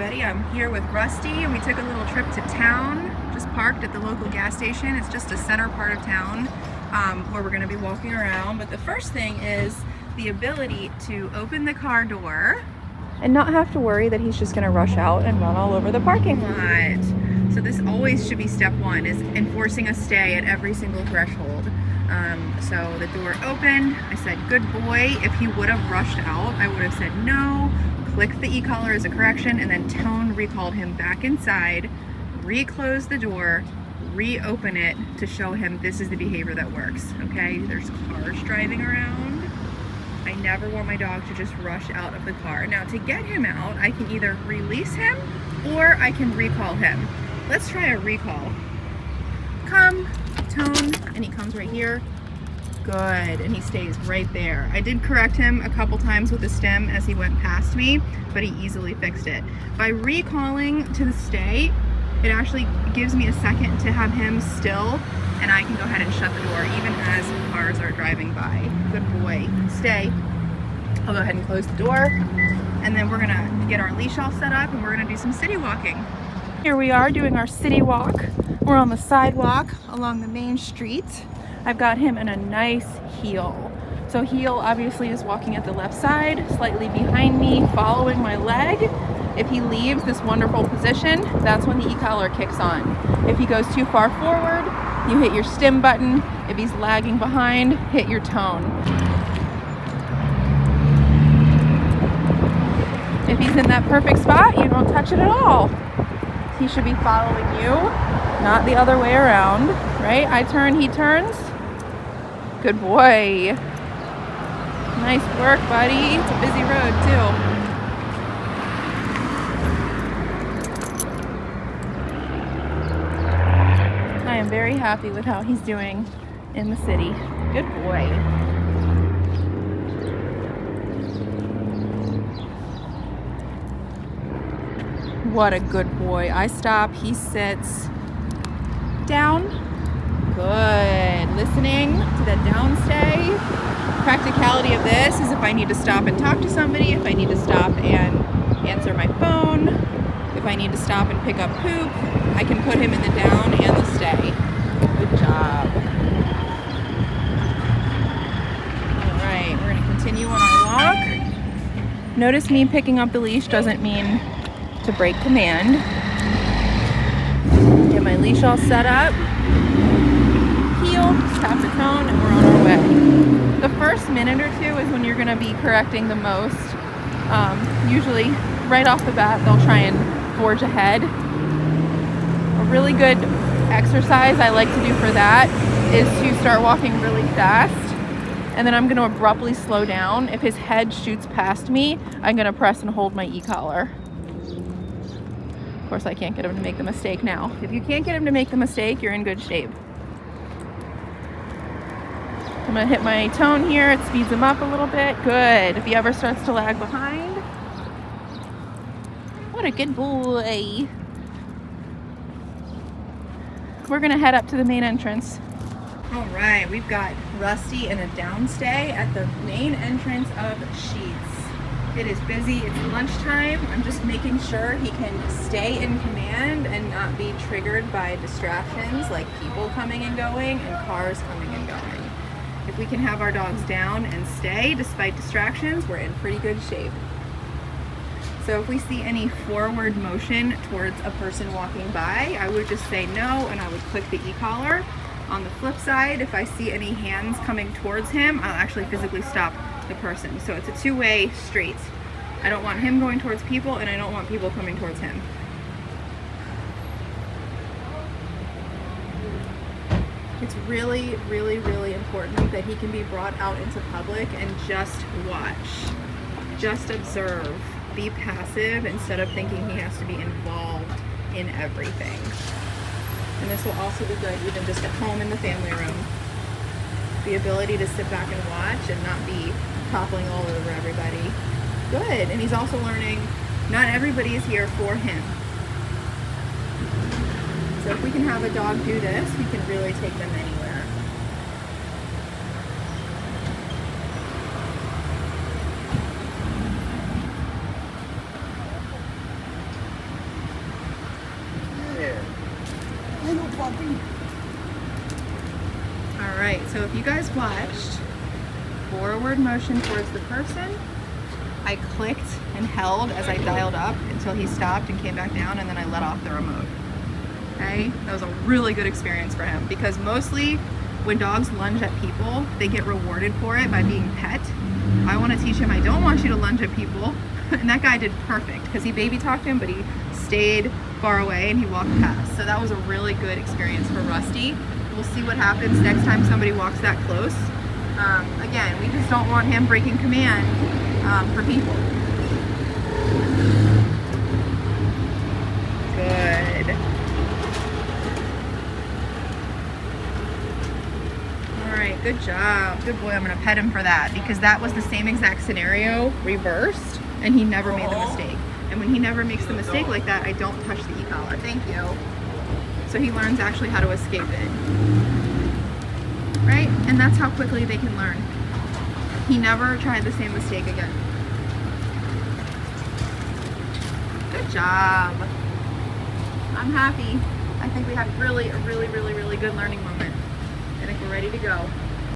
everybody. I'm here with Rusty and we took a little trip to town. Just parked at the local gas station. It's just a center part of town where we're going to be walking around. But the first thing is the ability to open the car door and not have to worry that he's just going to rush out and run all over the parking lot. So this always should be step one, is enforcing a stay at every single threshold. So the door opened, I said, good boy. If he would have rushed out, I would have said no, clicked the e-collar as a correction, and then tone recalled him back inside, re-close the door, reopen it to show him this is the behavior that works, okay? There's cars driving around. I never want my dog to just rush out of the car. Now to get him out, I can either release him or I can recall him. Let's try a recall. Come, tone, and he comes right here. Good, and he stays right there. I did correct him a couple times with the stem as he went past me, but he easily fixed it. By recalling to the stay, it actually gives me a second to have him still, and I can go ahead and shut the door even as cars are driving by. Good boy, stay. I'll go ahead and close the door, and then we're gonna get our leash all set up and we're gonna do some city walking. Here we are doing our city walk. We're on the sidewalk along the main street. I've got him in a nice heel. So heel obviously is walking at the left side, slightly behind me, following my leg. If he leaves this wonderful position, that's when the e-collar kicks on. If he goes too far forward, you hit your stim button. If he's lagging behind, hit your tone. If he's in that perfect spot, you don't touch it at all. He should be following you, not the other way around, right? I turn, he turns. Good boy. Nice work, buddy. It's a busy road, too. I am very happy with how he's doing in the city. Good boy. What a good boy. I stop, he sits. Down. Good. Listening to the downstay. Practicality of this is if I need to stop and talk to somebody, if I need to stop and answer my phone, if I need to stop and pick up poop, I can put him in the down and the stay. Good job. All right, we're going to continue on our walk. Notice me picking up the leash doesn't mean to break command. Get my leash all set up. Heel, tap the tone, and we're on our way. The first minute or two is when you're going to be correcting the most. Usually, right off the bat, they'll try and forge ahead. A really good exercise I like to do for that is to start walking really fast, and then I'm going to abruptly slow down. If his head shoots past me, I'm going to press and hold my e-collar. Of course, I can't get him to make the mistake now. If you can't get him to make the mistake, you're in good shape. I'm gonna hit my tone here. It speeds him up a little bit. Good. If he ever starts to lag behind. What a good boy. We're gonna head up to the main entrance. All right, we've got Rusty in a downstay at the main entrance of Sheetz. It is busy, it's lunchtime. I'm just making sure he can stay in command and not be triggered by distractions like people coming and going and cars coming and going. If we can have our dogs down and stay despite distractions, we're in pretty good shape. So if we see any forward motion towards a person walking by, I would just say no and I would click the e-collar. On the flip side, if I see any hands coming towards him, I'll actually physically stop the person. So it's a two-way street. I don't want him going towards people and I don't want people coming towards him. It's really, really, really important that he can be brought out into public and just watch. Just observe. Be passive instead of thinking he has to be involved in everything. And this will also be good even just at home in the family room. The ability to sit back and watch and not be toppling all over everybody. Good. And he's also learning not everybody is here for him. So if we can have a dog do this, we can really take them anywhere. All right, so if you guys watched, forward motion towards the person, I clicked and held as I dialed up until he stopped and came back down, and then I let off the remote. Okay, that was a really good experience for him, because mostly when dogs lunge at people, they get rewarded for it by being pet. I want to teach him I don't want you to lunge at people, and that guy did perfect because he baby talked him, but he stayed far away and he walked past. So that was a really good experience for Rusty. We'll see what happens next time somebody walks that close. Again, we just don't want him breaking command for people. Good. All right, good job. Good boy. I'm gonna pet him for that, because that was the same exact scenario reversed, and he never made the mistake. And when he never makes the mistake like that, I don't touch the e-collar. Thank you. So he learns actually how to escape it. Right? And that's how quickly they can learn. He never tried the same mistake again. Good job. I'm happy. I think we had a really good learning moment. I think we're ready to go.